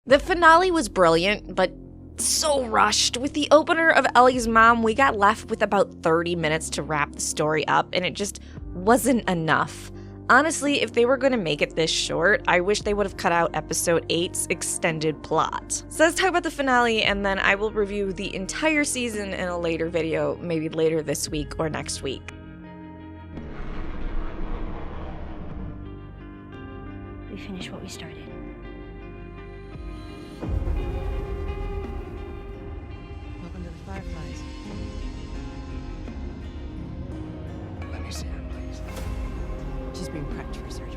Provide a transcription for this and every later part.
The finale was brilliant, but so rushed. With the opener of Ellie's mom, we got left with about 30 minutes to wrap the story up, and it just wasn't enough. Honestly, if they were going to make it this short, I wish they would have cut out episode 8's extended plot. So let's talk about the finale, and then I will review the entire season in a later video, maybe later this week or next week. We finished what we started. Welcome to the Fireflies. Let me see her, please. She's being prepped for surgery.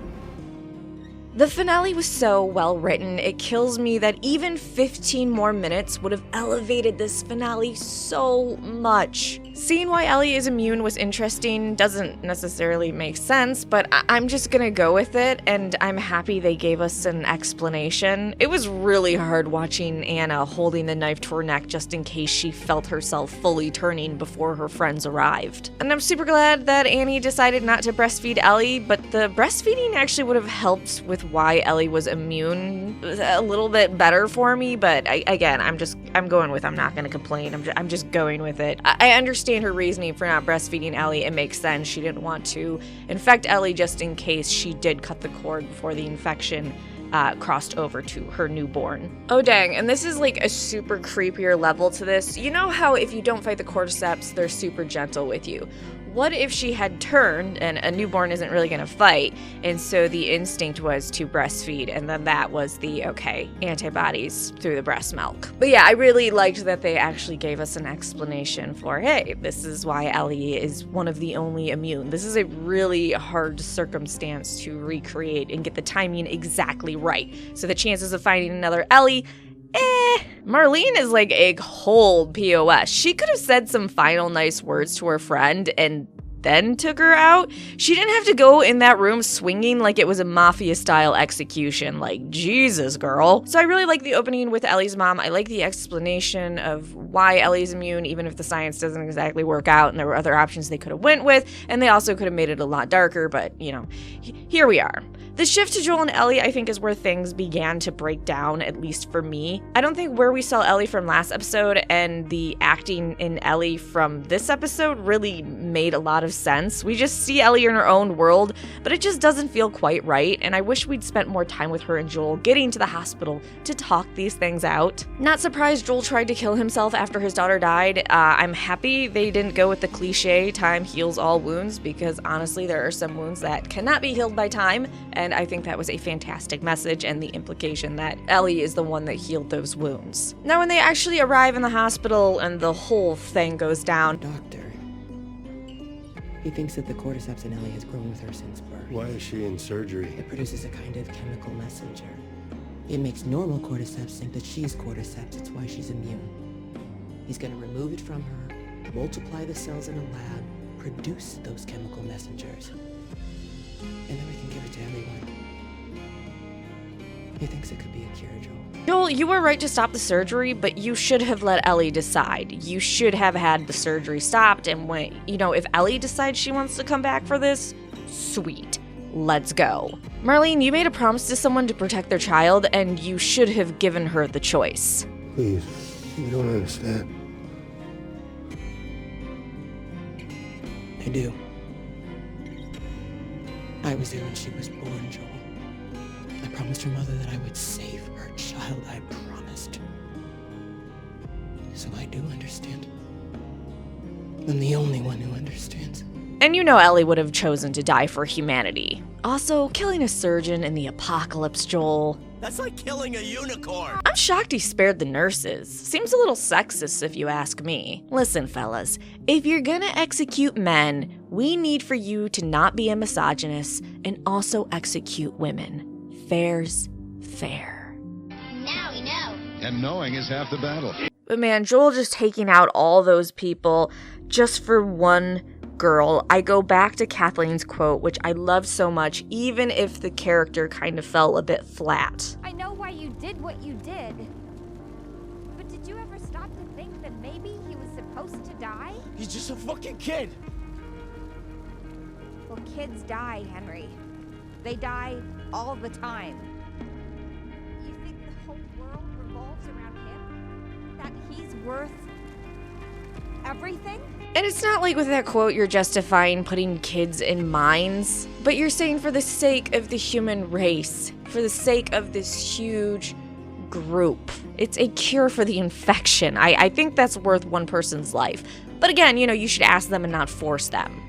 The finale was so well written, it kills me that even 15 more minutes would have elevated this finale so much. Seeing why Ellie is immune was interesting, doesn't necessarily make sense, but I'm just gonna go with it, and I'm happy they gave us an explanation. It was really hard watching Anna holding the knife to her neck just in case she felt herself fully turning before her friends arrived. And I'm super glad that Annie decided not to breastfeed Ellie, but the breastfeeding actually would have helped with why Ellie was immune a little bit better for me, but again, I'm going with I'm not gonna complain. I'm just going with it. I understand her reasoning for not breastfeeding Ellie. It makes sense. She didn't want to infect Ellie just in case she did cut the cord before the infection crossed over to her newborn. Oh dang, and this is like a super creepier level to this. You know how if you don't fight the cordyceps, they're super gentle with you. What if she had turned, and a newborn isn't really gonna fight, and so the instinct was to breastfeed, and then that was the, okay, antibodies through the breast milk. But yeah, I really liked that they actually gave us an explanation for, hey, this is why Ellie is one of the only immune. This is a really hard circumstance to recreate and get the timing exactly right. So the chances of finding another Ellie, Marlene is like a cold POS. She could have said some final nice words to her friend and then took her out. She didn't have to go in that room swinging like it was a mafia-style execution. Like, Jesus, girl. So I really like the opening with Ellie's mom. I like the explanation of why Ellie's immune, even if the science doesn't exactly work out, and there were other options they could have went with, and they also could have made it a lot darker, but, you know, here we are. The shift to Joel and Ellie, I think, is where things began to break down, at least for me. I don't think where we saw Ellie from last episode and the acting in Ellie from this episode really made a lot of sense. We just see Ellie in her own world, but it just doesn't feel quite right, and I wish we'd spent more time with her and Joel getting to the hospital to talk these things out. Not surprised Joel tried to kill himself after his daughter died. I'm happy they didn't go with the cliche, time heals all wounds, because honestly, there are some wounds that cannot be healed by time, and I think that was a fantastic message, and the implication that Ellie is the one that healed those wounds. Now, when they actually arrive in the hospital and the whole thing goes down, Doctor, he thinks that the cordyceps in Ellie has grown with her since birth. Why is she in surgery? It produces a kind of chemical messenger. It makes normal cordyceps think that she's cordyceps. It's why she's immune. He's gonna remove it from her, multiply the cells in a lab, produce those chemical messengers, and then we can give it to everyone. He thinks it could be a cure, Joel. Joel, you were right to stop the surgery, but you should have let Ellie decide. You should have had the surgery stopped, and when, you know, if Ellie decides she wants to come back for this, sweet. Let's go. Marlene, you made a promise to someone to protect their child, and you should have given her the choice. Please, you don't understand. I do. I was there when she was born, Joel. I promised her mother that I would save her child. I promised. So I do understand. I'm the only one who understands. And you know Ellie would have chosen to die for humanity. Also, killing a surgeon in the apocalypse, Joel. That's like killing a unicorn. I'm shocked he spared the nurses. Seems a little sexist if you ask me. Listen, fellas, if you're gonna execute men, we need for you to not be a misogynist and also execute women. Fair's fair. Now we know. And knowing is half the battle. But man, Joel just taking out all those people just for one girl. I go back to Kathleen's quote, which I love so much, even if the character kind of fell a bit flat. I know why you did what you did. But did you ever stop to think that maybe he was supposed to die? He's just a fucking kid. Well, kids die, Henry. They die all the time. You think the whole world worth everything? And it's not like with that quote you're justifying putting kids in mines, but you're saying for the sake of the human race, for the sake of this huge group. It's a cure for the infection. I think that's worth one person's life. But again, you should ask them and not force them.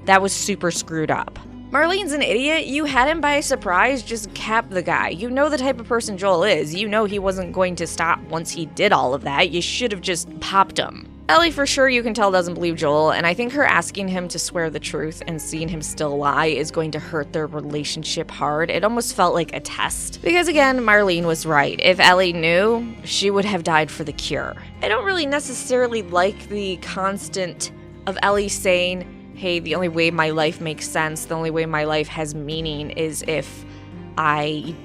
That was super screwed up. Marlene's an idiot. You had him by surprise, just cap the guy. You know the type of person Joel is. You know he wasn't going to stop once he did all of that. You should have just popped him. Ellie, for sure, you can tell, doesn't believe Joel, and I think her asking him to swear the truth and seeing him still lie is going to hurt their relationship hard. It almost felt like a test. Because again, Marlene was right. If Ellie knew, she would have died for the cure. I don't really necessarily like the constant of Ellie saying, hey, the only way my life makes sense, the only way my life has meaning is if I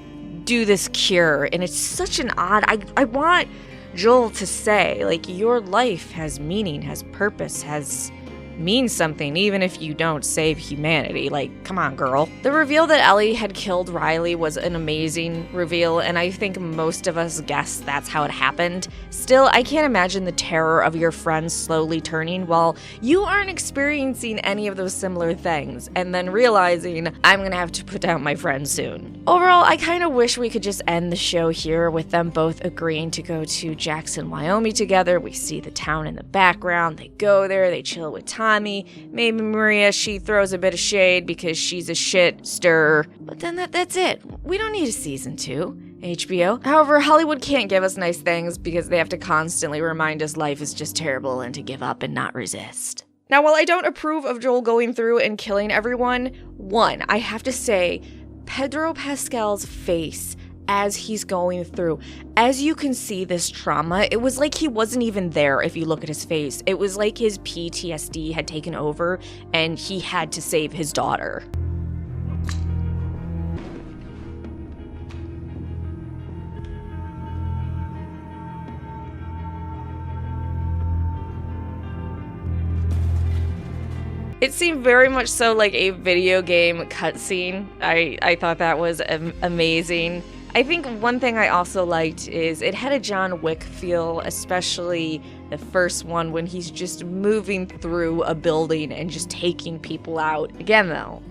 do this cure. And it's such an odd, I want Joel to say, like, your life has meaning, has purpose, means something, even if you don't save humanity. Like, come on, girl. The reveal that Ellie had killed Riley was an amazing reveal, and I think most of us guessed that's how it happened. Still, I can't imagine the terror of your friends slowly turning while you aren't experiencing any of those similar things, and then realizing, I'm gonna have to put down my friend soon. Overall, I kind of wish we could just end the show here with them both agreeing to go to Jackson, Wyoming together. We see the town in the background. They go there, they chill with Tommy. Maybe Maria, she throws a bit of shade because she's a shit stirrer. But then that's it. We don't need a season 2. HBO. However, Hollywood can't give us nice things because they have to constantly remind us life is just terrible and to give up and not resist. Now, while I don't approve of Joel going through and killing everyone, I have to say, Pedro Pascal's face as he's going through, as you can see this trauma, it was like he wasn't even there if you look at his face. It was like his PTSD had taken over and he had to save his daughter. It seemed very much so like a video game cutscene. I thought that was amazing. I think one thing I also liked is it had a John Wick feel, especially the first one when he's just moving through a building and just taking people out. Again though,